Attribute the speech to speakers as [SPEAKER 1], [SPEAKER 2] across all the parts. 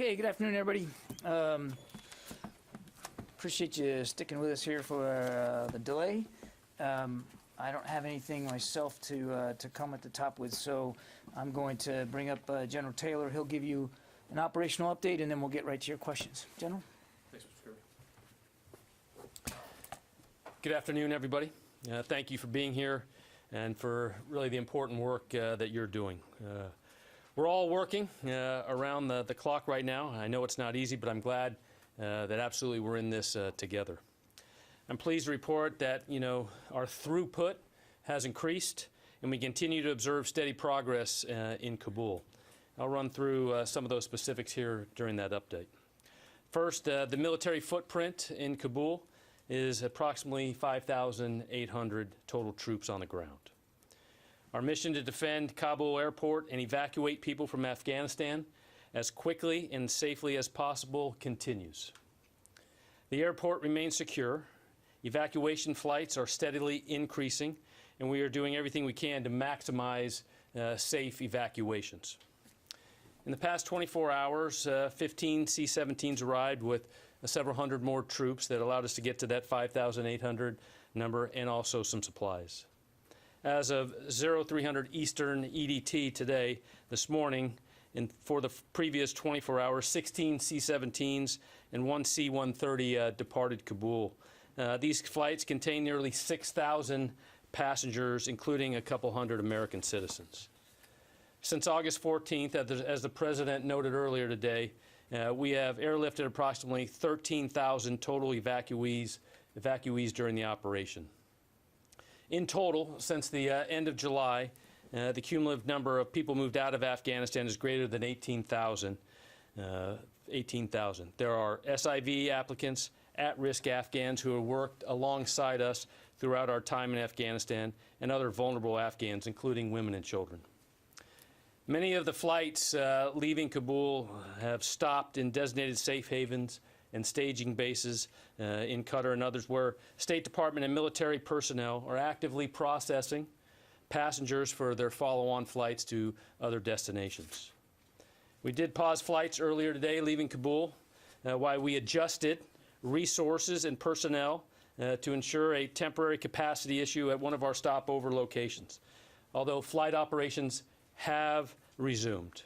[SPEAKER 1] Okay, good afternoon, everybody. Appreciate you sticking with us here for the delay. I don't have anything myself to come at the top with, so I'm going to bring up General Taylor. He'll give you an operational update, and then we'll get right to your questions. General?
[SPEAKER 2] Thanks, Mr. Kirby. Good afternoon, everybody. Thank you for being here and for really the important work that you're doing. We're all working around the clock right now. I know it's not easy, but I'm glad that absolutely we're in this together. I'm pleased to report that, our throughput has increased and we continue to observe steady progress in Kabul. I'll run through some of those specifics here during that update. First, the military footprint in Kabul is approximately 5,800 total troops on the ground. Our mission to defend Kabul airport and evacuate people from Afghanistan as quickly and safely as possible continues. The airport remains secure. Evacuation flights are steadily increasing, and we are doing everything we can to maximize safe evacuations. In the past 24 hours, 15 C-17s arrived with several hundred more troops that allowed us to get to that 5,800 number and also some supplies. As of 0300 Eastern EDT today, this morning, and for the previous 24 hours, 16 C-17s and 1 C-130 departed Kabul. These flights contain nearly 6,000 passengers, including a couple hundred American citizens. Since August 14th, as the President noted earlier today, we have airlifted approximately 13,000 total evacuees during the operation. In total, since the end of July, the cumulative number of people moved out of Afghanistan is greater than 18,000. There are SIV applicants, at-risk Afghans who have worked alongside us throughout our time in Afghanistan, and other vulnerable Afghans, including women and children. Many of the flights leaving Kabul have stopped in designated safe havens and staging bases in Qatar and others where State Department and military personnel are actively processing passengers for their follow-on flights to other destinations. We did pause flights earlier today leaving Kabul while we adjusted resources and personnel to ensure a temporary capacity issue at one of our stopover locations, although flight operations have resumed.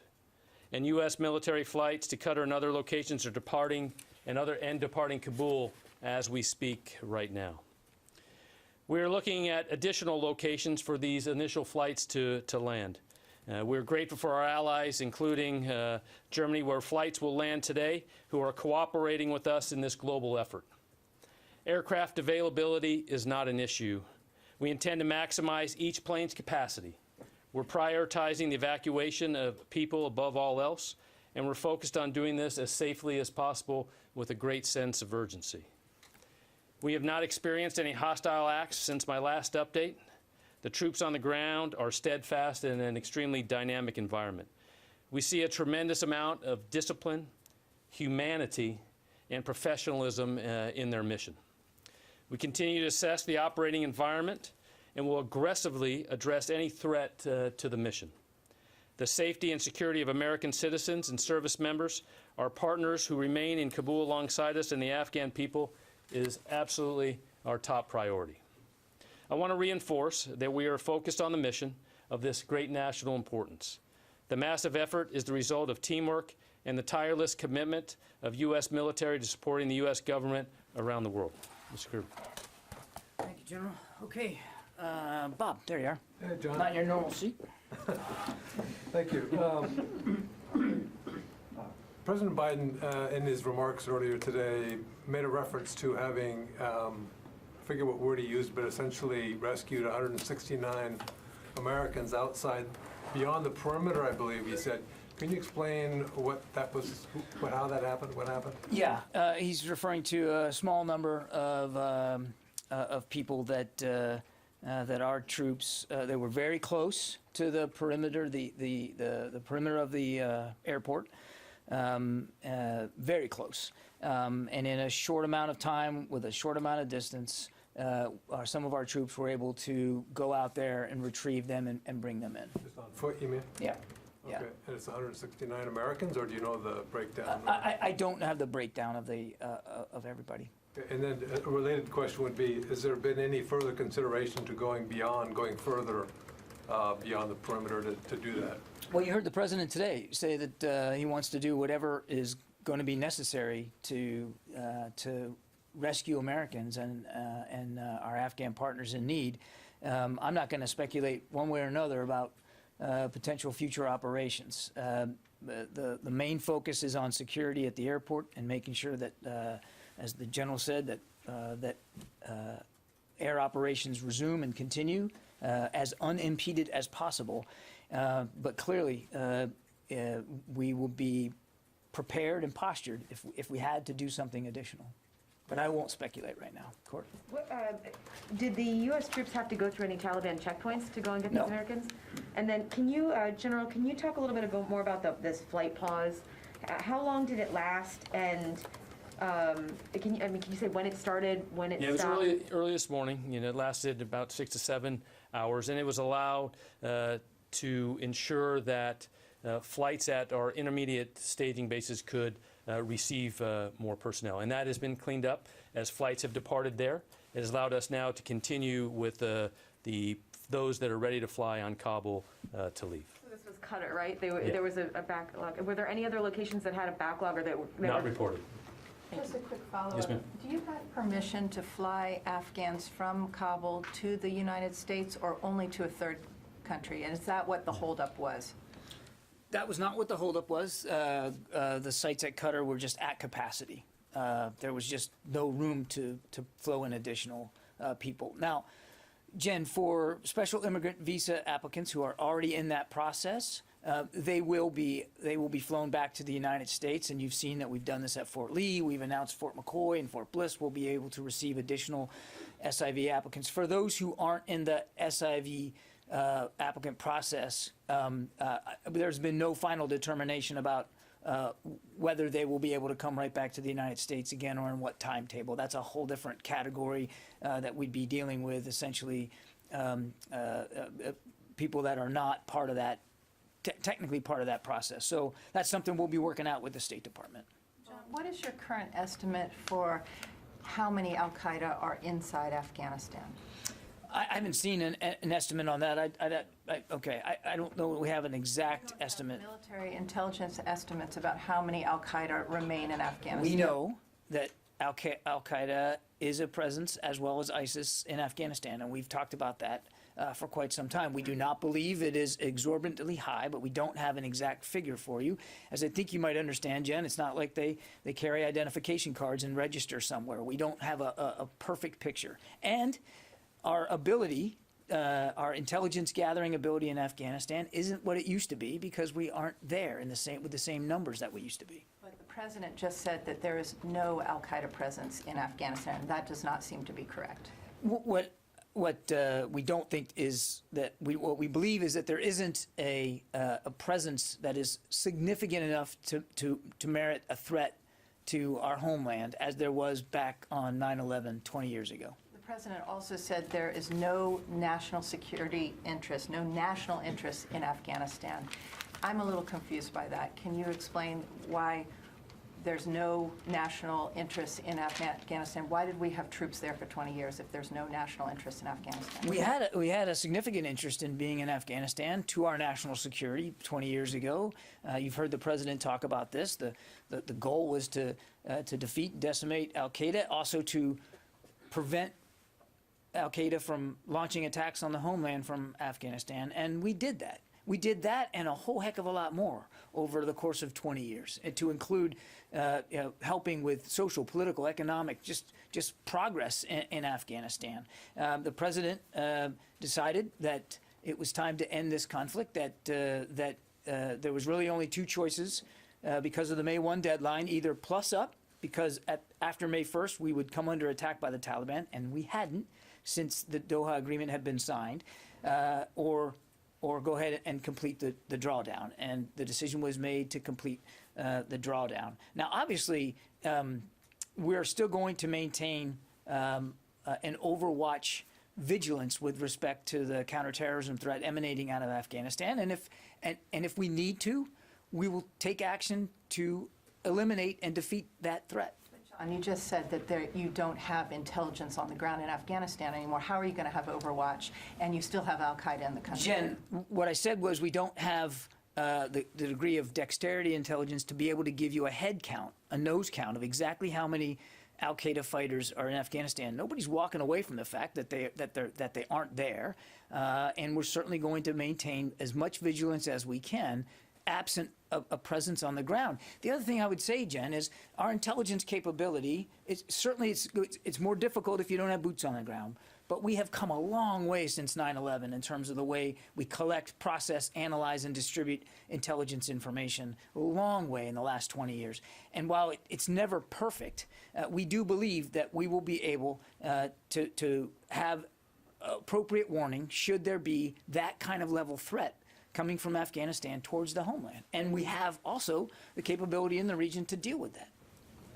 [SPEAKER 2] And U.S. military flights to Qatar and other locations are departing Kabul as we speak right now. We are looking at additional locations for these initial flights to land. We're grateful for our allies, including Germany, where flights will land today, who are cooperating with us in this global effort. Aircraft availability is not an issue. We intend to maximize each plane's capacity. We're prioritizing the evacuation of people above all else, and we're focused on doing this as safely as possible with a great sense of urgency. We have not experienced any hostile acts since my last update. The troops on the ground are steadfast in an extremely dynamic environment. We see a tremendous amount of discipline, humanity, and professionalism in their mission. We continue to assess the operating environment and will aggressively address any threat to the mission. The safety and security of American citizens and service members, our partners who remain in Kabul alongside us, and the Afghan people is absolutely our top priority. I want to reinforce that we are focused on the mission of this great national importance. The massive effort is the result of teamwork and the tireless commitment of U.S. military to supporting the U.S. government around the world. Mr. Kirby.
[SPEAKER 1] Thank you, General. Okay, Bob, there you are.
[SPEAKER 3] Hey, John.
[SPEAKER 1] Not in your normal seat.
[SPEAKER 3] Thank you. President Biden, in his remarks earlier today, made a reference to having, I forget what word he used, but essentially rescued 169 Americans outside, beyond the perimeter, I believe he said. Can you explain what that was, how that happened, what happened?
[SPEAKER 1] Yeah, he's referring to a small number of people that our troops, they were very close to the perimeter, the perimeter of the airport, very close. And in a short amount of time, with a short amount of distance, some of our troops were able to go out there and retrieve them and bring them in.
[SPEAKER 3] Just on foot, you mean?
[SPEAKER 1] Yeah. Yeah.
[SPEAKER 3] Okay, and it's 169 Americans, or do you know the breakdown?
[SPEAKER 1] I don't have the breakdown of of everybody.
[SPEAKER 3] And then a related question would be, has there been any further consideration to going further beyond the perimeter to do that?
[SPEAKER 1] Well, you heard the president today say that he wants to do whatever is going to be necessary to rescue Americans and our Afghan partners in need. I'm not going to speculate one way or another about potential future operations. The main focus is on security at the airport and making sure that, as the general said, that air operations resume and continue as unimpeded as possible. But clearly, we will be prepared and postured if we had to do something additional. But I won't speculate right now. Court?
[SPEAKER 4] Did the U.S. troops have to go through any Taliban checkpoints to go and get
[SPEAKER 1] No.
[SPEAKER 4] these Americans? And then, can you, General, can you talk a little bit more about this flight pause? How long did it last? And can you say when it started, when it
[SPEAKER 2] Yeah,
[SPEAKER 4] stopped?
[SPEAKER 2] it was early this morning. It lasted about 6 to 7 hours, and it was allowed to ensure that flights at our intermediate staging bases could receive more personnel. And that has been cleaned up as flights have departed there. It has allowed us now to continue with those that are ready to fly on Kabul to leave.
[SPEAKER 4] So this was Qatar, right?
[SPEAKER 2] Yeah.
[SPEAKER 4] There was a backlog. Were there any other locations that had a backlog or that were?
[SPEAKER 2] Not reported.
[SPEAKER 5] Just a quick follow-up.
[SPEAKER 2] Yes, ma'am.
[SPEAKER 5] Do you have permission to fly Afghans from Kabul to the United States or only to a third country? And is that what the holdup was?
[SPEAKER 1] That was not what the holdup was. The sites at Qatar were just at capacity. There was just no room to flow in additional people. Now, Jen, for special immigrant visa applicants who are already in that process, they will be flown back to the United States, and you've seen that we've done this at Fort Lee. We've announced Fort McCoy and Fort Bliss will be able to receive additional SIV applicants. For those who aren't in the SIV applicant process, there's been no final determination about whether they will be able to come right back to the United States again or in what timetable. That's a whole different category that we'd be dealing with, essentially people that are not part of that, technically part of that process. So that's something we'll be working out with the State Department.
[SPEAKER 5] John, what is your current estimate for how many al-Qaeda are inside Afghanistan?
[SPEAKER 1] I haven't seen an estimate on that. I don't know that we have an exact estimate.
[SPEAKER 5] Military intelligence estimates about how many al-Qaeda remain in Afghanistan.
[SPEAKER 1] We know that al-Qaeda is a presence as well as ISIS in Afghanistan, and we've talked about that for quite some time. We do not believe it is exorbitantly high, but we don't have an exact figure for you. As I think you might understand, Jen, it's not like they carry identification cards and register somewhere. We don't have a perfect picture. And our ability, our intelligence gathering ability in Afghanistan isn't what it used to be because we aren't there with the same numbers that we used to be.
[SPEAKER 5] But the president just said that there is no al-Qaeda presence in Afghanistan. That does not seem to be correct.
[SPEAKER 1] What we don't think is that what we believe is that there isn't a presence that is significant enough to merit a threat to our homeland as there was back on 9/11 20 years ago.
[SPEAKER 5] The president also said there is no national security interest, no national interest in Afghanistan. I'm a little confused by that. Can you explain why there's no national interest in Afghanistan? Why did we have troops there for 20 years if there's no national interest in Afghanistan?
[SPEAKER 1] We had a significant interest in being in Afghanistan to our national security 20 years ago. You've heard the president talk about this. The goal was to defeat and decimate al-Qaeda, also to prevent al-Qaeda from launching attacks on the homeland from Afghanistan, and we did that. We did that and a whole heck of a lot more over the course of 20 years, and to include helping with social, political, economic, just progress in Afghanistan. The president decided that it was time to end this conflict, that there was really only two choices because of the May 1 deadline, either plus up, because after May 1st we would come under attack by the Taliban, and we hadn't since the Doha Agreement had been signed, or go ahead and complete the drawdown. And the decision was made to complete the drawdown. Now, obviously, we're still going to maintain an overwatch vigilance with respect to the counterterrorism threat emanating out of Afghanistan. And if we need to, we will take action to eliminate and defeat that threat.
[SPEAKER 5] John, you just said that you don't have intelligence on the ground in Afghanistan anymore. How are you going to have Overwatch, and you still have al-Qaeda in the country?
[SPEAKER 1] Jen, what I said was we don't have the degree of dexterity intelligence to be able to give you a head count, a nose count of exactly how many al-Qaeda fighters are in Afghanistan. Nobody's walking away from the fact that they aren't there, and we're certainly going to maintain as much vigilance as we can, absent a presence on the ground. The other thing I would say, Jen, is our intelligence capability. It's more difficult if you don't have boots on the ground. But we have come a long way since 9/11 in terms of the way we collect, process, analyze, and distribute intelligence information. A long way in the last 20 years. And while it's never perfect, we do believe that we will be able to have appropriate warning should there be that kind of level threat coming from Afghanistan towards the homeland. And we have also the capability in the region to deal with that.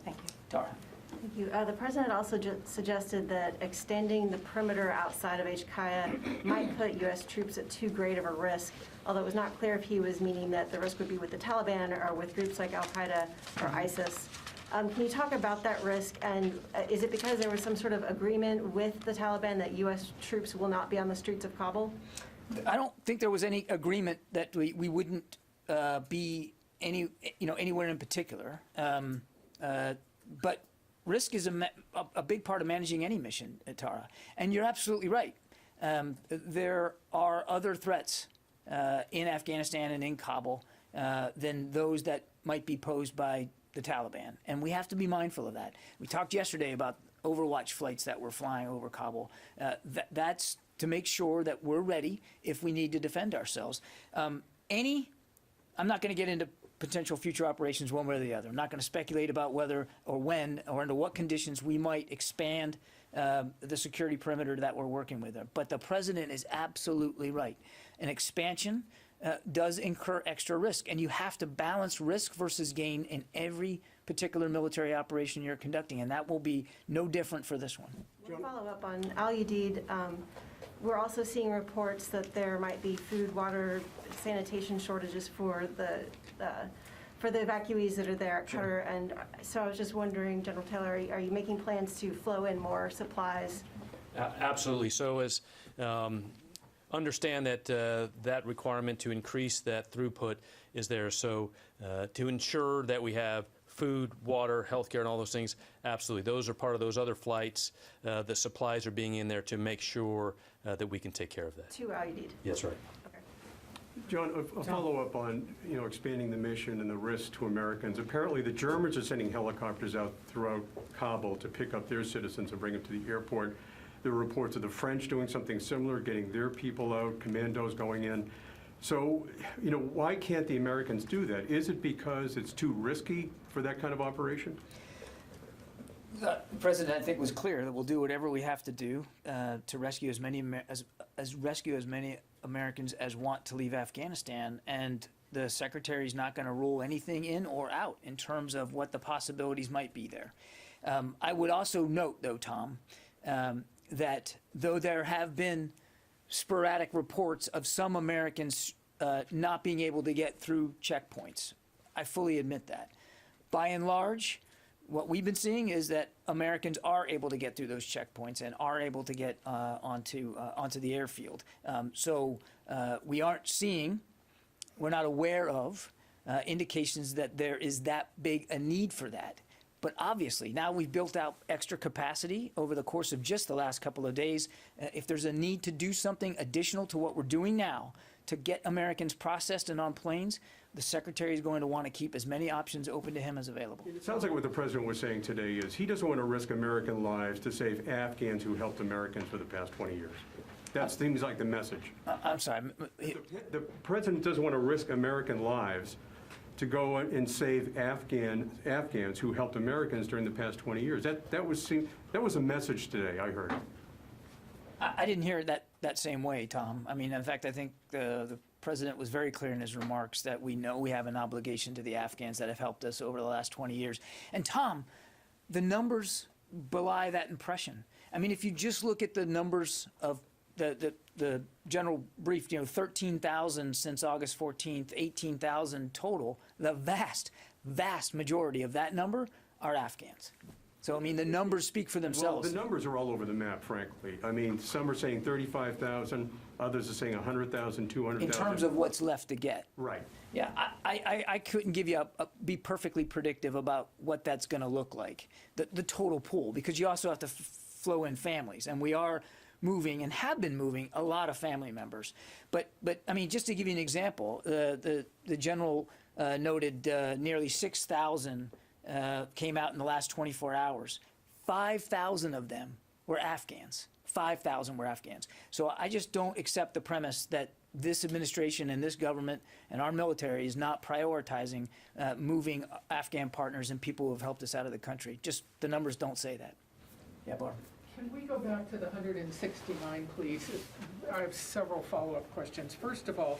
[SPEAKER 5] Thank you.
[SPEAKER 1] Tara.
[SPEAKER 6] Thank you. The president also suggested that extending the perimeter outside of HKIA might put U.S. troops at too great of a risk, although it was not clear if he was meaning that the risk would be with the Taliban or with groups like al-Qaeda or ISIS. Can you talk about that risk, and is it because there was some sort of agreement with the Taliban that U.S. troops will not be on the streets of Kabul?
[SPEAKER 1] I don't think there was any agreement that we wouldn't be anywhere in particular. But risk is a big part of managing any mission, Tara. And you're absolutely right. There are other threats in Afghanistan and in Kabul than those that might be posed by the Taliban. And we have to be mindful of that. We talked yesterday about Overwatch flights that were flying over Kabul. That's to make sure that we're ready if we need to defend ourselves. I'm not going to get into potential future operations one way or the other. I'm not going to speculate about whether or when or under what conditions we might expand the security perimeter that we're working with. But the president is absolutely right. An expansion does incur extra risk, and you have to balance risk versus gain in every particular military operation you're conducting, and that will be no different for this one.
[SPEAKER 6] One follow-up on Al Udeid. We're also seeing reports that there might be food, water, sanitation shortages for the evacuees that are there at Qatar. And so I was just wondering, General Taylor, are you making plans to flow in more supplies?
[SPEAKER 2] Absolutely. So as understand that that requirement to increase that throughput is there. So to ensure that we have food, water, healthcare, and all those things, absolutely. Those are part of those other flights. The supplies are being in there to make sure that we can take care of that.
[SPEAKER 6] To Al Udeid.
[SPEAKER 2] Yes, right.
[SPEAKER 6] Okay.
[SPEAKER 7] John, a follow-up on, expanding the mission and the risk to Americans. Apparently, the Germans are sending helicopters out throughout Kabul to pick up their citizens and bring them to the airport. There are reports of the French doing something similar, getting their people out, commandos going in. So, why can't the Americans do that? Is it because it's too risky for that kind of operation?
[SPEAKER 1] The president, I think, was clear that we'll do whatever we have to do to rescue as many Americans as want to leave Afghanistan, and the secretary's not going to rule anything in or out in terms of what the possibilities might be there. I would also note, though, Tom, that though there have been sporadic reports of some Americans not being able to get through checkpoints, I fully admit that. By and large, what we've been seeing is that Americans are able to get through those checkpoints and are able to get onto the airfield. So we aren't seeing, we're not aware of indications that there is that big a need for that. But obviously, now we've built out extra capacity over the course of just the last couple of days. If there's a need to do something additional to what we're doing now to get Americans processed and on planes, the Secretary is going to want to keep as many options open to him as available.
[SPEAKER 7] It sounds like what the President was saying today is he doesn't want to risk American lives to save Afghans who helped Americans for the past 20 years. That seems like the message.
[SPEAKER 1] I'm sorry.
[SPEAKER 7] The President doesn't want to risk American lives to go and save Afghans who helped Americans during the past 20 years. That was a message today, I heard.
[SPEAKER 1] I didn't hear it that same way, Tom. I mean, in fact, I think the President was very clear in his remarks that we know we have an obligation to the Afghans that have helped us over the last 20 years. And Tom, the numbers belie that impression. I mean, if you just look at the numbers of the general brief, 13,000 since August 14th, 18,000 total, the vast majority of that number are Afghans. So, I mean, the numbers speak for
[SPEAKER 7] Well,
[SPEAKER 1] themselves.
[SPEAKER 7] the numbers are all over the map, frankly. I mean, some are saying 35,000, others are saying 100,000, 200,000.
[SPEAKER 1] In terms of what's left to get.
[SPEAKER 7] Right.
[SPEAKER 1] Yeah, I couldn't give you be perfectly predictive about what that's going to look like, the total pool, because you also have to flow in families, and we are moving and have been moving a lot of family members. But I mean, just to give you an example, the general noted nearly 6,000 came out in the last 24 hours. 5,000 of them were Afghans. 5,000 were Afghans. So I just don't accept the premise that this administration and this government and our military is not prioritizing moving Afghan partners and people who have helped us out of the country. Just the numbers don't say that. Yeah, Barb.
[SPEAKER 8] Can we go back to the 169, please? I have several follow-up questions. First of all,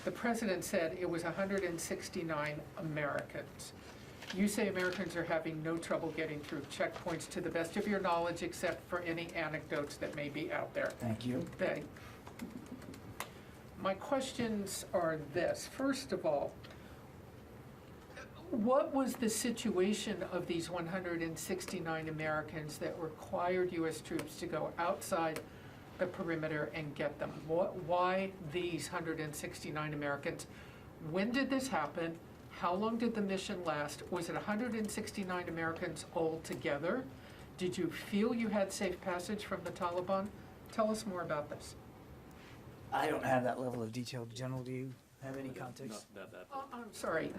[SPEAKER 8] the president said it was 169 Americans. You say Americans are having no trouble getting through checkpoints to the best of your knowledge, except for any anecdotes that may be out there.
[SPEAKER 1] Thank you.
[SPEAKER 8] My questions are this. First of all, what was the situation of these 169 Americans that required U.S. troops to go outside the perimeter and get them? Why these 169 Americans? When did this happen? How long did the mission last? Was it 169 Americans altogether? Did you feel you had safe passage from the Taliban? Tell us more about this.
[SPEAKER 1] I don't have that level of detail. General, do you have any context?
[SPEAKER 8] I'm sorry,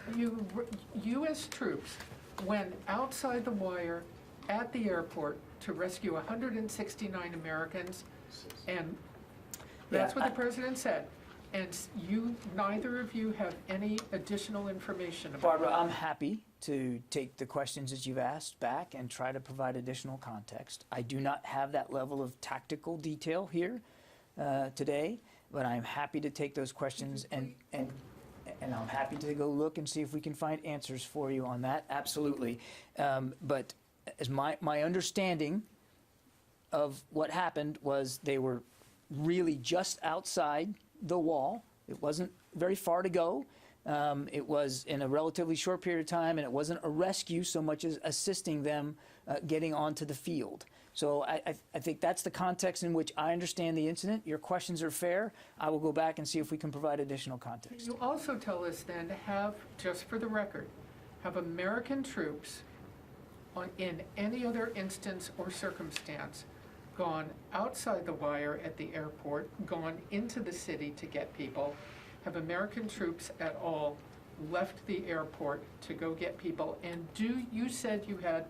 [SPEAKER 8] U.S. troops went outside the wire at the airport to rescue 169 Americans, and that's what the president said. And neither of you have any additional information about
[SPEAKER 1] Barbara, I'm happy to take the questions that you've asked back and try to provide additional context. I do not have that level of tactical detail here today, but I'm happy to take those questions and I'm happy to go look and see if we can find answers for you on that. Absolutely. But as my understanding of what happened was they were really just outside the wall. It wasn't very far to go. It was in a relatively short period of time, and it wasn't a rescue so much as assisting them getting onto the field. So I think that's the context in which I understand the incident. Your questions are fair. I will go back and see if we can provide additional context.
[SPEAKER 8] You also tell us then, just for the record, have American troops in any other instance or circumstance gone outside the wire at the airport, gone into the city to get people? Have American troops at all left the airport to go get people? And you said you had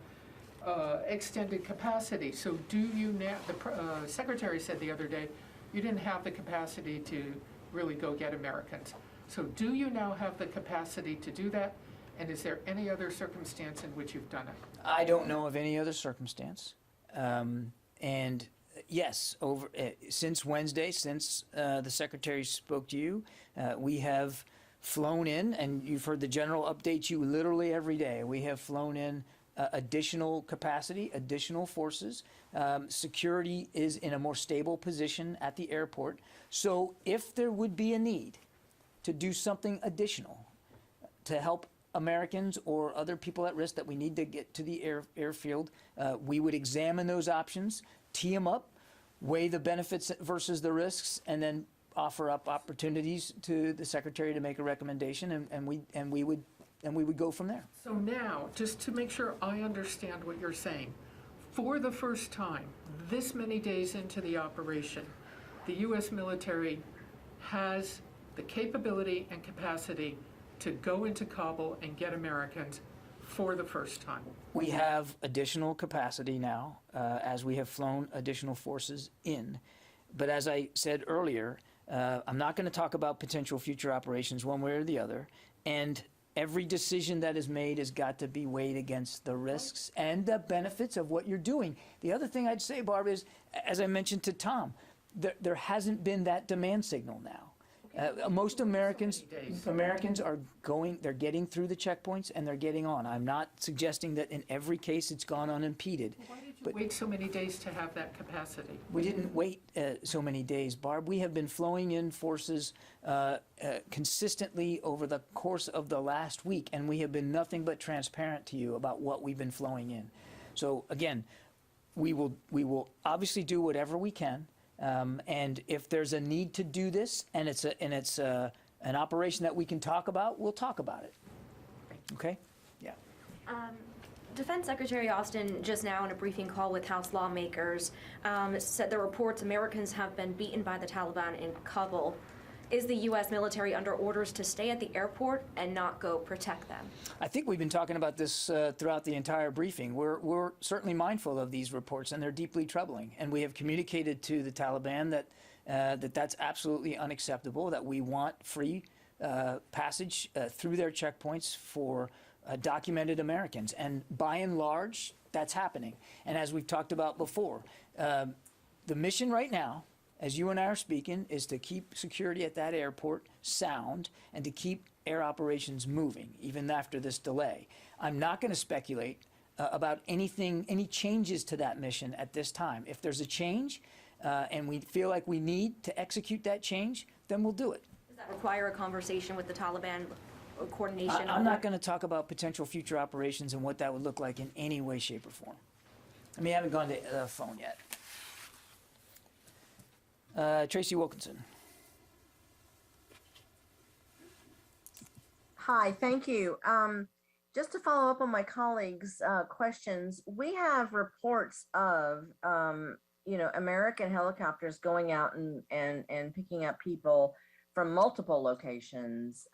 [SPEAKER 8] extended capacity, so do you now, the secretary said the other day, you didn't have the capacity to really go get Americans. So do you now have the capacity to do that? And is there any other circumstance in which you've done it?
[SPEAKER 1] I don't know of any other circumstance. And yes, since Wednesday, since the secretary spoke to you, we have flown in, and you've heard the general update you literally every day. We have flown in additional capacity, additional forces. Security is in a more stable position at the airport. So if there would be a need to do something additional to help Americans or other people at risk that we need to get to the airfield, we would examine those options, tee them up, weigh the benefits versus the risks, and then offer up opportunities to the secretary to make a recommendation, and we would go from there.
[SPEAKER 8] So now, just to make sure I understand what you're saying, for the first time, this many days into the operation, the U.S. military has the capability and capacity to go into Kabul and get Americans for the first time.
[SPEAKER 1] We have additional capacity now, as we have flown additional forces in. But as I said earlier, I'm not going to talk about potential future operations one way or the other. And every decision that is made has got to be weighed against the risks and the benefits of what you're doing. The other thing I'd say, Barb, is, as I mentioned to Tom, there hasn't been that demand signal now. Most Americans are they're getting through the checkpoints and they're getting on. I'm not suggesting that in every case it's gone unimpeded.
[SPEAKER 8] Why did Wait so many days to have that capacity.
[SPEAKER 1] We didn't wait so many days, Barb. We have been flowing in forces consistently over the course of the last week, and we have been nothing but transparent to you about what we've been flowing in. So again, we will obviously do whatever we can, and if there's a need to do this, and it's an operation that we can talk about, we'll talk about it. Okay? Yeah.
[SPEAKER 9] Defense Secretary Austin, just now in a briefing call with House lawmakers, said the reports Americans have been beaten by the Taliban in Kabul. Is the U.S. military under orders to stay at the airport and not go protect them? I
[SPEAKER 1] think we've been talking about this throughout the entire briefing. We're certainly mindful of these reports, and they're deeply troubling. And we have communicated to the Taliban that that's absolutely unacceptable, that we want free passage through their checkpoints for documented Americans. And by and large, that's happening. And as we've talked about before, the mission right now, as you and I are speaking, is to keep security at that airport sound and to keep air operations moving, even after this delay. I'm not going to speculate about any changes to that mission at this time. If there's a change and we feel like we need to execute that change, then we'll do it.
[SPEAKER 9] Does that require a conversation with the Taliban? Coordination?
[SPEAKER 1] I'm not going to talk about potential future operations and what that would look like in any way, shape, or form. I mean, I haven't gone to the phone yet. Tracy Wilkinson.
[SPEAKER 10] Hi, thank you. Just to follow up on my colleagues' questions, we have reports of American helicopters going out and picking up people from multiple locations,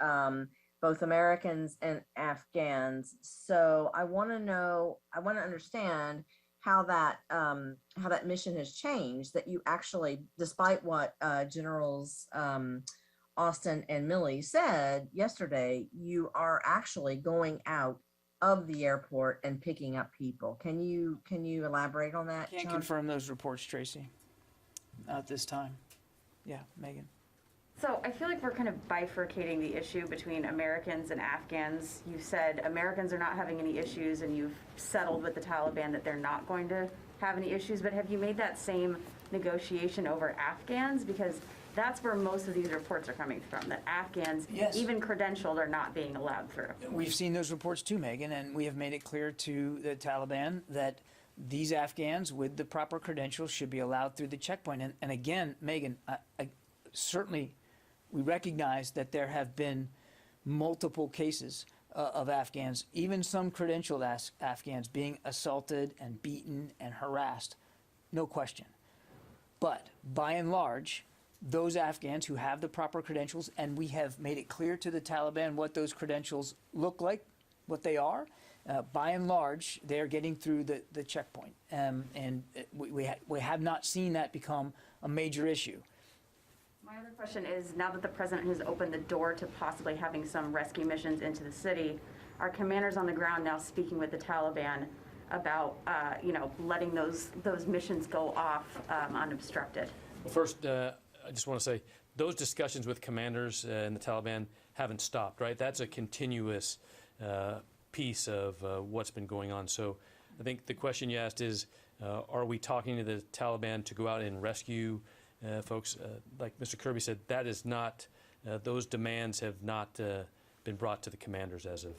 [SPEAKER 10] both Americans and Afghans. So I want to understand how that mission has changed, that you actually, despite what Generals Austin and Milley said yesterday, you are actually going out of the airport and picking up people. Can you elaborate on that?
[SPEAKER 1] Can't
[SPEAKER 10] John?
[SPEAKER 1] confirm those reports, Tracy. Not at this time. Yeah, Megan.
[SPEAKER 11] So I feel like we're kind of bifurcating the issue between Americans and Afghans. You said Americans are not having any issues, and you've settled with the Taliban that they're not going to have any issues, but have you made that same negotiation over Afghans? Because that's where most of these reports are coming from, that Afghans,
[SPEAKER 1] Yes.
[SPEAKER 11] even credentialed, are not being allowed through.
[SPEAKER 1] We've seen those reports too, Megan, and we have made it clear to the Taliban that these Afghans with the proper credentials should be allowed through the checkpoint. And again, Megan, I certainly we recognize that there have been multiple cases of Afghans, even some credentialed Afghans, being assaulted and beaten and harassed, no question. But by and large, those Afghans who have the proper credentials, and we have made it clear to the Taliban what those credentials look like, what they are, by and large, they're getting through the checkpoint. And we have not seen that become a major issue.
[SPEAKER 11] My other question is, now that the president has opened the door to possibly having some rescue missions into the city, are commanders on the ground now speaking with the Taliban about, letting those missions go off unobstructed?
[SPEAKER 2] Well, first, I just want to say those discussions with commanders and the Taliban haven't stopped, right? That's a continuous piece of what's been going on. So I think the question you asked is, are we talking to the Taliban to go out and rescue folks? Like Mr. Kirby said, that is not, those demands have not been brought to the commanders as of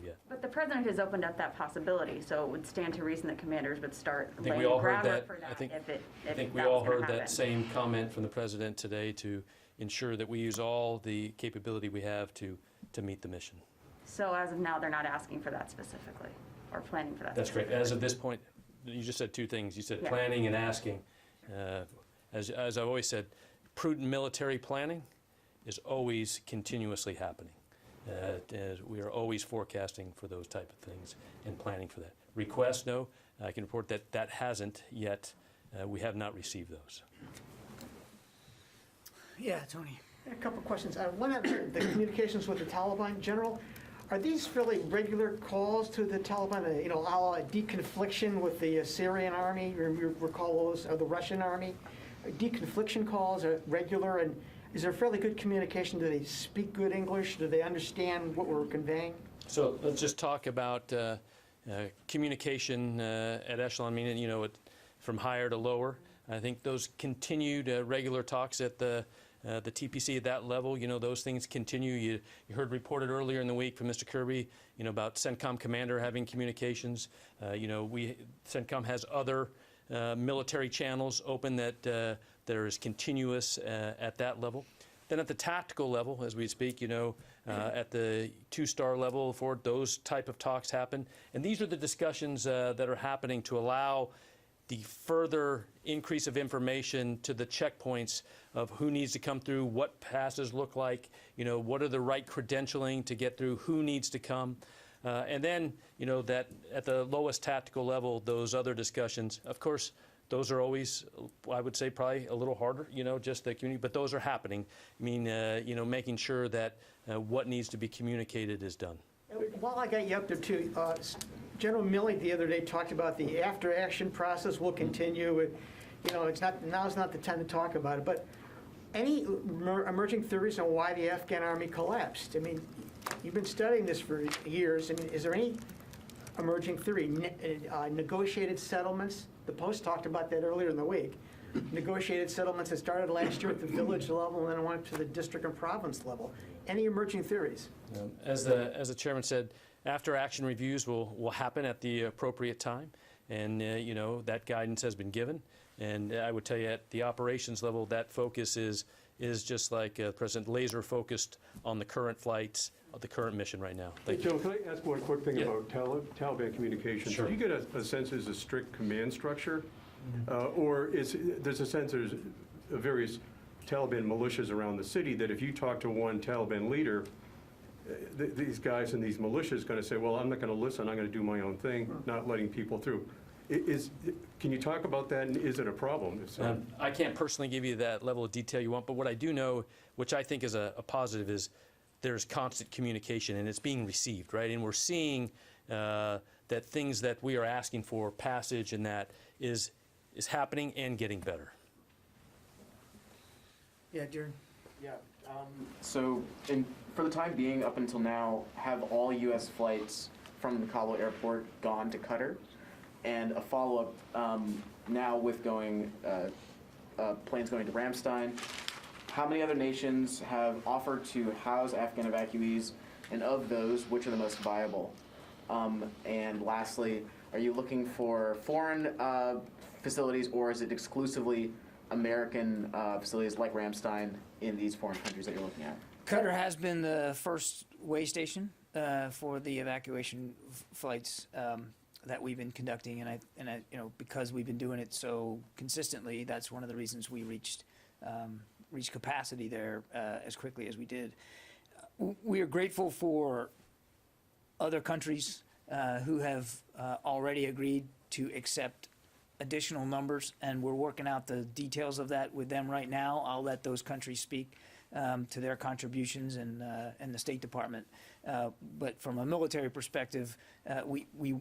[SPEAKER 2] yet.
[SPEAKER 11] But the president has opened up that possibility, so it would stand to reason that commanders would start
[SPEAKER 2] I think
[SPEAKER 11] laying
[SPEAKER 2] we all
[SPEAKER 11] the
[SPEAKER 2] heard
[SPEAKER 11] groundwork
[SPEAKER 2] that.
[SPEAKER 11] for that
[SPEAKER 2] I think
[SPEAKER 11] if
[SPEAKER 2] we
[SPEAKER 11] that
[SPEAKER 2] all
[SPEAKER 11] was gonna
[SPEAKER 2] heard that
[SPEAKER 11] happen.
[SPEAKER 2] same comment from the president today to ensure that we use all the capability we have to meet the mission.
[SPEAKER 11] So as of now, they're not asking for that specifically, or planning for that
[SPEAKER 2] That's great.
[SPEAKER 11] specifically?
[SPEAKER 2] As of this point, you just said two things. You said
[SPEAKER 11] Yeah.
[SPEAKER 2] planning and asking. As I've always said, prudent military planning is always continuously happening. We are always forecasting for those type of things and planning for that. Requests, no. I can report that hasn't yet. We have not received those.
[SPEAKER 1] Yeah, Tony.
[SPEAKER 12] A couple of questions. One of the communications with the Taliban, General, are these fairly regular calls to the Taliban, a la deconfliction with the Syrian army, you recall those, or the Russian army? Deconfliction calls are regular, and is there fairly good communication? Do they speak good English? Do they understand what we're conveying?
[SPEAKER 2] So let's just talk about communication at echelon, meaning, you know, from higher to lower. I think those continued regular talks at the TPC at that level, you know, those things continue. You heard reported earlier in the week from Mr. Kirby, you know, about CENTCOM commander having communications. You know, CENTCOM has other military channels open that there is continuous at that level. Then at the tactical level, as we speak, you know, at the 2-star level, for those type of talks happen. And these are the discussions that are happening to allow the further increase of information to the checkpoints of who needs to come through, what passes look like, you know, what are the right credentialing to get through, who needs to come. And then, you know, that at the lowest tactical level, those other discussions, of course, those are always, I would say, probably a little harder, you know, just the community, but those are happening. I mean, you know, making sure that what needs to be communicated is done.
[SPEAKER 12] While I got you up there too, General Milley the other day talked about the after-action process will continue. You know, now's not the time to talk about it, but any emerging theories on why the Afghan army collapsed? I mean, you've been studying this for years. I mean, is there any emerging theory? Negotiated settlements? The Post talked about that earlier in the week. Negotiated settlements that started last year at the village level and then went to the district and province level. Any emerging theories?
[SPEAKER 2] As the chairman said, after action reviews will happen at the appropriate time, and you know, that guidance has been given. And I would tell you at the operations level, that focus is just like President, laser focused on the current flights of the current mission right now. Thank you.
[SPEAKER 7] Joe, can I ask one quick thing
[SPEAKER 2] Yeah.
[SPEAKER 7] about Taliban communications?
[SPEAKER 2] Sure.
[SPEAKER 7] Do you get a sense there's a strict command structure, or there's a sense there's various Taliban militias around the city that if you talk to one Taliban leader, these guys in these militias going to say, well, I'm not going to listen, I'm going to do my own thing, not letting people through. Can you talk about that, and is it a problem? If so?
[SPEAKER 2] I can't personally give you that level of detail you want, but what I do know, which I think is a positive, is there's constant communication, and it's being received, right? And we're seeing that things that we are asking for, passage and that, is happening and getting better.
[SPEAKER 12] Yeah, Darren.
[SPEAKER 13] Yeah. So, for the time being, up until now, have all U.S. flights from the Kabul airport gone to Qatar? And a follow-up now with planes going to Ramstein. How many other nations have offered to house Afghan evacuees, and of those, which are the most viable? And lastly, are you looking for foreign facilities, or is it exclusively American facilities like Ramstein in these foreign countries that you're looking at?
[SPEAKER 1] Qatar has been the first way station for the evacuation flights that we've been conducting, and I, you know, because we've been doing it so consistently, that's one of the reasons we reached capacity there as quickly as we did. We are grateful for other countries who have already agreed to accept additional numbers, and we're working out the details of that with them right now. I'll let those countries speak to their contributions and the State Department. But from a military perspective, we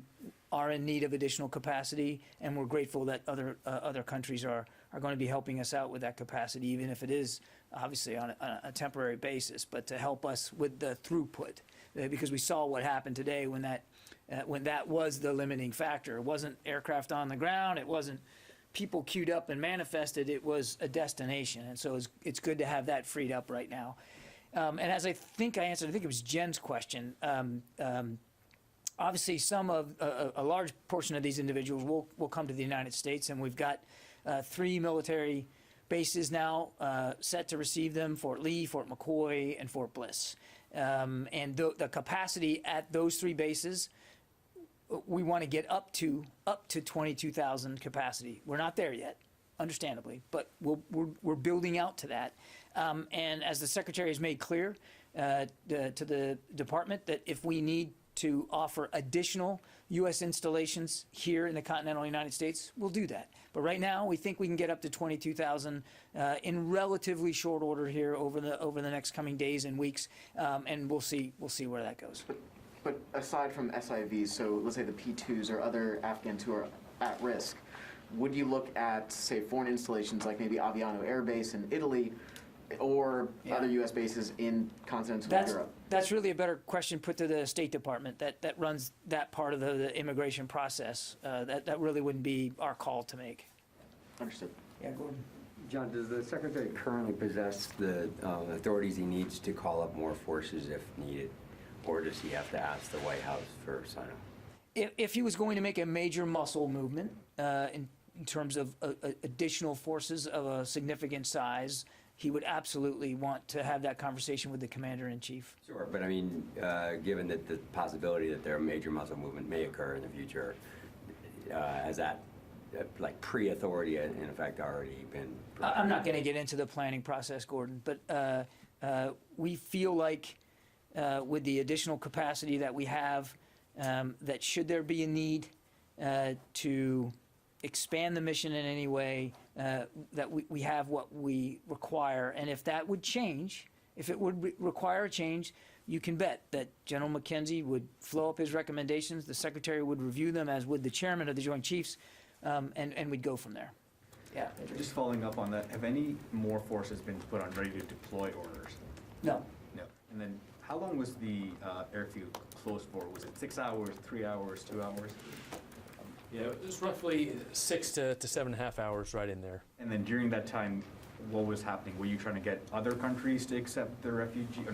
[SPEAKER 1] are in need of additional capacity, and we're grateful that other countries are going to be helping us out with that capacity, even if it is obviously on a temporary basis, but to help us with the throughput, because we saw what happened today when that was the limiting factor. It wasn't aircraft on the ground, it wasn't people queued up and manifested, it was a destination, and so it's good to have that freed up right now. And as I think I answered, I think it was Jen's question, obviously a large portion of these individuals will come to the United States, and we've got 3 military bases now set to receive them: Fort Lee, Fort McCoy, and Fort Bliss. And the capacity at those 3 bases, we want to get up to 22,000 capacity. We're not there yet, understandably, but we're building out to that. And as the Secretary has made clear to the Department, that if we need to offer additional U.S. installations here in the continental United States, we'll do that. But right now, we think we can get up to 22,000 in relatively short order here over the next coming days and weeks, and we'll see where that goes.
[SPEAKER 13] But aside from SIVs, so let's say the P2s or other Afghans who are at risk, would you look at, say, foreign installations like maybe Aviano Air Base in Italy, or
[SPEAKER 1] Yeah.
[SPEAKER 13] other U.S. bases in continental
[SPEAKER 1] That's,
[SPEAKER 13] Europe?
[SPEAKER 1] that's really a better question put to the State Department that runs that part of the immigration process. That really wouldn't be our call to make.
[SPEAKER 13] Understood.
[SPEAKER 1] Yeah, Gordon.
[SPEAKER 14] John, does the Secretary currently possess the authorities he needs to call up more forces if needed? Or does he have to ask the White House for sign-off?
[SPEAKER 1] If he was going to make a major muscle movement in terms of additional forces of a significant size, he would absolutely want to have that conversation with the Commander-in-Chief.
[SPEAKER 14] Sure, but I mean, given that the possibility that there a major muscle movement may occur in the future, has that like pre-authority in effect already been provided?
[SPEAKER 1] I'm not going to get into the planning process, Gordon, but we feel like with the additional capacity that we have, that should there be a need to expand the mission in any way, that we have what we require. And if that would change, if it would require a change, you can bet that General McKenzie would flow up his recommendations, the Secretary would review them, as would the Chairman of the Joint Chiefs, and we'd go from there. Yeah.
[SPEAKER 15] Just following up on that, have any more forces been put on ready to deploy orders?
[SPEAKER 1] No.
[SPEAKER 15] No. And then how long was the airfield closed for? Was it 6 hours, 3 hours, 2 hours?
[SPEAKER 2] Yeah, it was roughly 6 to 7.5 hours right in there.
[SPEAKER 15] And then during that time, what was happening? Were you trying to get other countries to accept the refugees,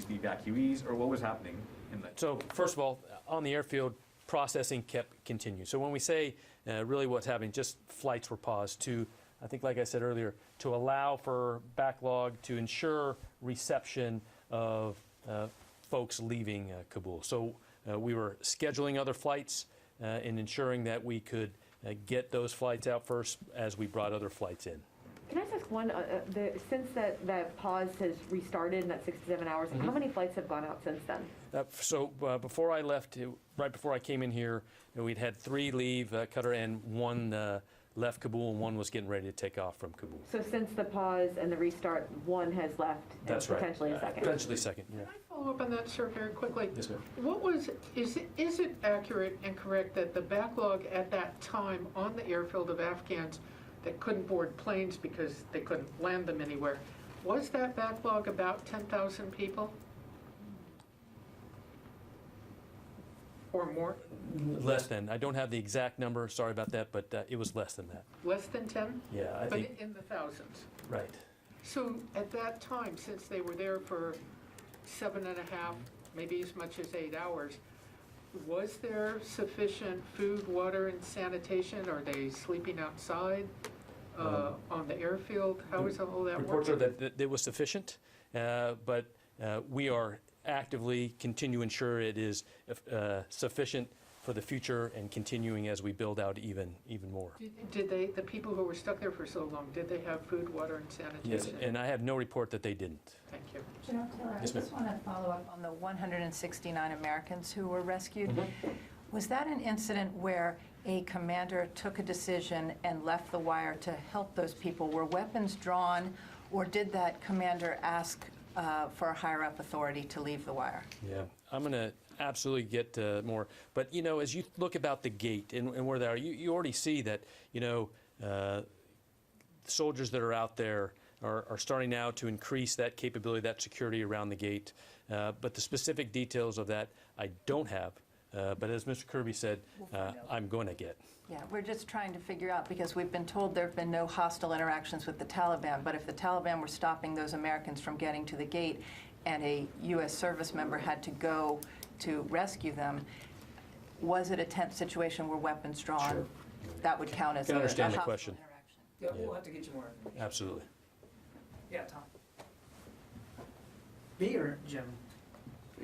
[SPEAKER 15] the evacuees, or what was happening in that?
[SPEAKER 2] So first of all, on the airfield, processing kept continuing. So when we say really what's happening, just flights were paused to, I think like I said earlier, to allow for backlog, to ensure reception of folks leaving Kabul. So we were scheduling other flights and ensuring that we could get those flights out first as we brought other flights in.
[SPEAKER 4] Can I just ask one, since that pause has restarted in that 6 to 7 hours, how many flights have gone out since then?
[SPEAKER 2] So before I left, right before I came in here, we'd had 3 leave Qatar, and 1 left Kabul, and 1 was getting ready to take off from Kabul.
[SPEAKER 4] So since the pause and the restart, 1 has left, and potentially a second?
[SPEAKER 2] Potentially a second, yeah.
[SPEAKER 8] Can I follow up on that, sir, very quickly?
[SPEAKER 2] Yes, ma'am.
[SPEAKER 8] Is it accurate and correct that the backlog at that time on the airfield of Afghans that couldn't board planes because they couldn't land them anywhere, was that backlog about 10,000 people? Or more?
[SPEAKER 2] Less than. I don't have the exact number, sorry about that, but it was less than that.
[SPEAKER 8] Less than 10?
[SPEAKER 2] Yeah, I
[SPEAKER 8] But
[SPEAKER 2] think,
[SPEAKER 8] in the thousands?
[SPEAKER 2] right.
[SPEAKER 8] So at that time, since they were there for 7.5, maybe as much as 8 hours, was there sufficient food, water, and sanitation? Are they sleeping outside on the airfield? How is all that
[SPEAKER 2] Reports are
[SPEAKER 8] working?
[SPEAKER 2] that it was sufficient, but we are actively continue to ensure it is sufficient for the future and continuing as we build out even more.
[SPEAKER 8] Did they, the people who were stuck there for so long, did they have food, water, and sanitation?
[SPEAKER 2] Yes, and I have no report that they didn't.
[SPEAKER 8] Thank you.
[SPEAKER 5] General Taylor, I
[SPEAKER 2] Yes, ma'am.
[SPEAKER 5] just want to follow up on the 169 Americans who were rescued. Was that an incident where a commander took a decision and left the wire to help those people? Were weapons drawn, or did that commander ask for a higher-up authority to leave the wire?
[SPEAKER 2] Yeah, I'm going to absolutely get more. But, you know, as you look about the gate and where they are, you already see that, you know, soldiers that are out there are starting now to increase that capability, that security around the gate. But the specific details of that I don't have. But as Mr. Kirby said, I'm going to get.
[SPEAKER 5] Yeah, we're just trying to figure out, because we've been told there have been no hostile interactions with the Taliban, but if the Taliban were stopping those Americans from getting to the gate and a U.S. service member had to go to rescue them, was it a tense situation where weapons drawn?
[SPEAKER 2] Sure.
[SPEAKER 5] That would count as
[SPEAKER 2] Can
[SPEAKER 5] a
[SPEAKER 2] understand the
[SPEAKER 5] hostile
[SPEAKER 2] question.
[SPEAKER 5] interaction.
[SPEAKER 1] Yeah, we'll have to get you more information.
[SPEAKER 2] Absolutely.
[SPEAKER 1] Yeah, Tom. Me or Jim?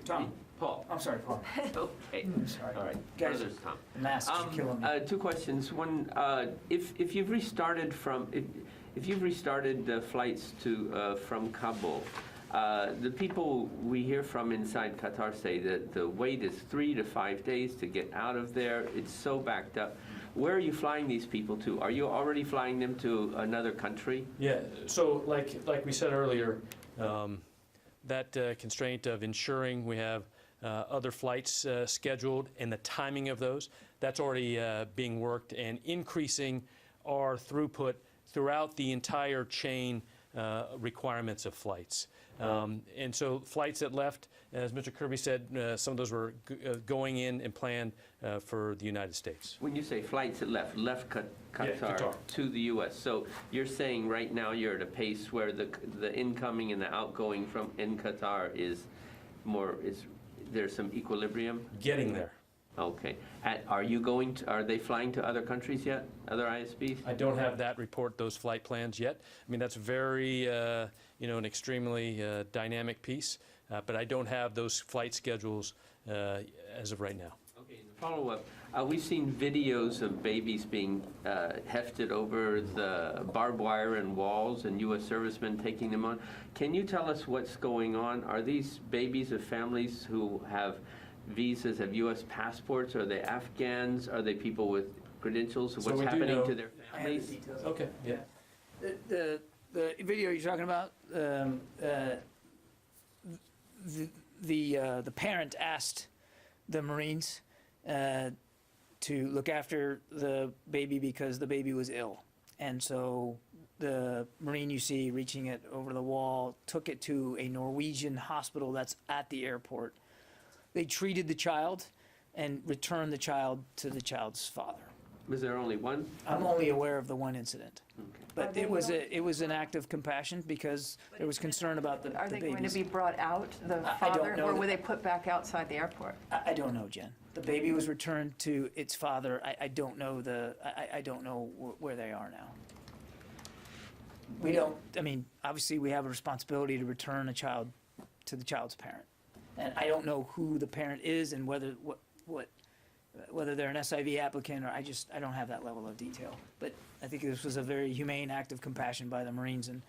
[SPEAKER 1] Tom.
[SPEAKER 16] Paul.
[SPEAKER 1] I'm sorry, Paul.
[SPEAKER 16] Okay.
[SPEAKER 1] Sorry.
[SPEAKER 16] All right.
[SPEAKER 1] Guys,
[SPEAKER 16] Brothers, Tom.
[SPEAKER 1] the masks are killing me.
[SPEAKER 16] 2 questions. One, if you've restarted if you've restarted the flights to from Kabul, the people we hear from inside Qatar say that the wait is 3 to 5 days to get out of there. It's so backed up. Where are you flying these people to? Are you already flying them to another country?
[SPEAKER 2] Yeah, so like we said earlier, that constraint of ensuring we have other flights scheduled and the timing of those, that's already being worked, and increasing our throughput throughout the entire chain requirements of flights. And so flights that left, as Mr. Kirby said, some of those were going in and planned for the United States.
[SPEAKER 16] When you say flights that left Qatar,
[SPEAKER 2] Qatar
[SPEAKER 16] to the U.S., so you're saying right now you're at a pace where the incoming and the outgoing from in Qatar there's some equilibrium?
[SPEAKER 2] Getting there.
[SPEAKER 16] Okay. Are they flying to other countries yet, other ISBs?
[SPEAKER 2] I don't have that report, those flight plans yet. I mean, that's very, an extremely dynamic piece, but I don't have those flight schedules as of right now.
[SPEAKER 16] Okay, and follow-up, we've seen videos of babies being hefted over the barbed wire and walls and U.S. servicemen taking them on. Can you tell us what's going on? Are these babies of families who have visas, have U.S. passports? Are they Afghans? Are they people with credentials? What's happening to their families?
[SPEAKER 2] Okay, yeah.
[SPEAKER 1] The video you're talking about, the parent asked the Marines to look after the baby because the baby was ill. And so the Marine you see reaching it over the wall took it to a Norwegian hospital that's at the airport. They treated the child and returned the child to the child's father.
[SPEAKER 16] Was there only one?
[SPEAKER 1] I'm only aware of the one incident.
[SPEAKER 16] Okay.
[SPEAKER 1] But it was an act of compassion because there was concern about the
[SPEAKER 5] Are they
[SPEAKER 1] babies.
[SPEAKER 5] going to be brought out, the
[SPEAKER 1] I don't
[SPEAKER 5] father,
[SPEAKER 1] know
[SPEAKER 5] or
[SPEAKER 1] that.
[SPEAKER 5] were they put back outside the airport?
[SPEAKER 1] I don't know, Jen. The baby was returned to its father. I don't know I don't know where they are now. We don't, I mean, obviously we have a responsibility to return a child to the child's parent. And I don't know who the parent is and whether they're an SIV applicant or I don't have that level of detail. But I think this was a very humane act of compassion by the Marines, and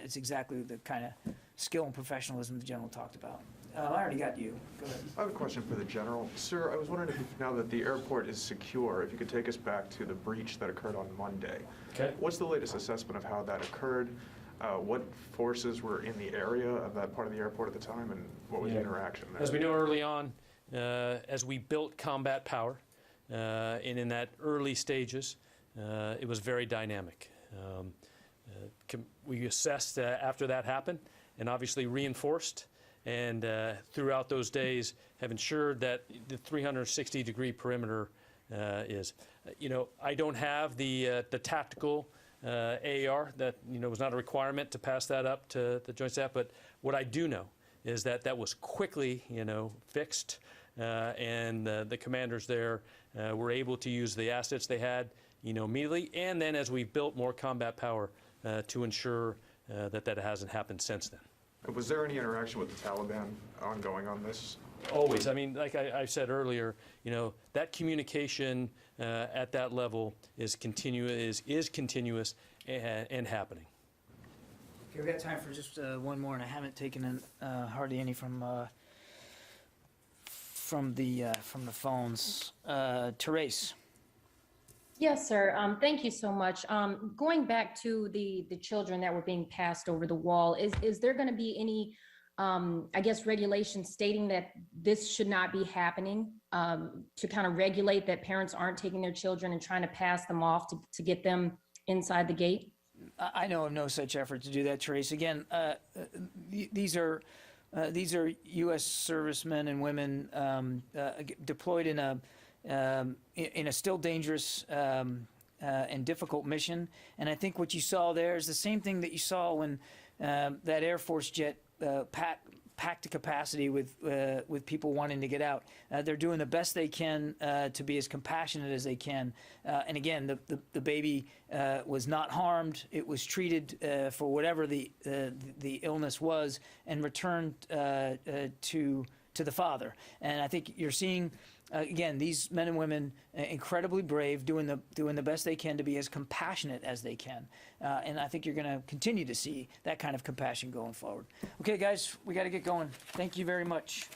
[SPEAKER 1] it's exactly the kind of skill and professionalism the General talked about. I already got you. Go ahead.
[SPEAKER 17] I have a question for the General. Sir, I was wondering if, now that the airport is secure, if you could take us back to the breach that occurred on Monday.
[SPEAKER 2] Okay.
[SPEAKER 17] What's the latest assessment of how that occurred? What forces were in the area of that part of the airport at the time, and what was the interaction there?
[SPEAKER 2] As we know early on, as we built combat power, and in that early stages, it was very dynamic. We assessed after that happened, and obviously reinforced, and throughout those days have ensured that the 360-degree perimeter is. I don't have the tactical AAR. That was not a requirement to pass that up to the Joint Staff, but what I do know is that that was quickly fixed, and the commanders there were able to use the assets they had immediately, and then as we built more combat power to ensure that hasn't happened since then.
[SPEAKER 17] Was there any interaction with the Taliban ongoing on this?
[SPEAKER 2] Always. I mean, like I said earlier, that communication at that level is continuous and happening.
[SPEAKER 1] Okay, we've got time for just one more, and I haven't taken hardly any from the phones. Therese.
[SPEAKER 18] Yes, sir. Thank you so much. Going back to the children that were being passed over the wall, is there going to be any, regulations stating that this should not be happening, to kind of regulate that parents aren't taking their children and trying to pass them off to get them inside the gate?
[SPEAKER 1] I know of no such effort to do that, Therese. Again, these are U.S. servicemen and women deployed in a still dangerous and difficult mission. And I think what you saw there is the same thing that you saw when that Air Force jet packed to capacity with people wanting to get out. They're doing the best they can to be as compassionate as they can. And again, the baby was not harmed. It was treated for whatever the illness was and returned to the father. And I think you're seeing, again, these men and women incredibly brave, doing the best they can to be as compassionate as they can. And I think you're going to continue to see that kind of compassion going forward. Okay, guys, we got to get going. Thank you very much.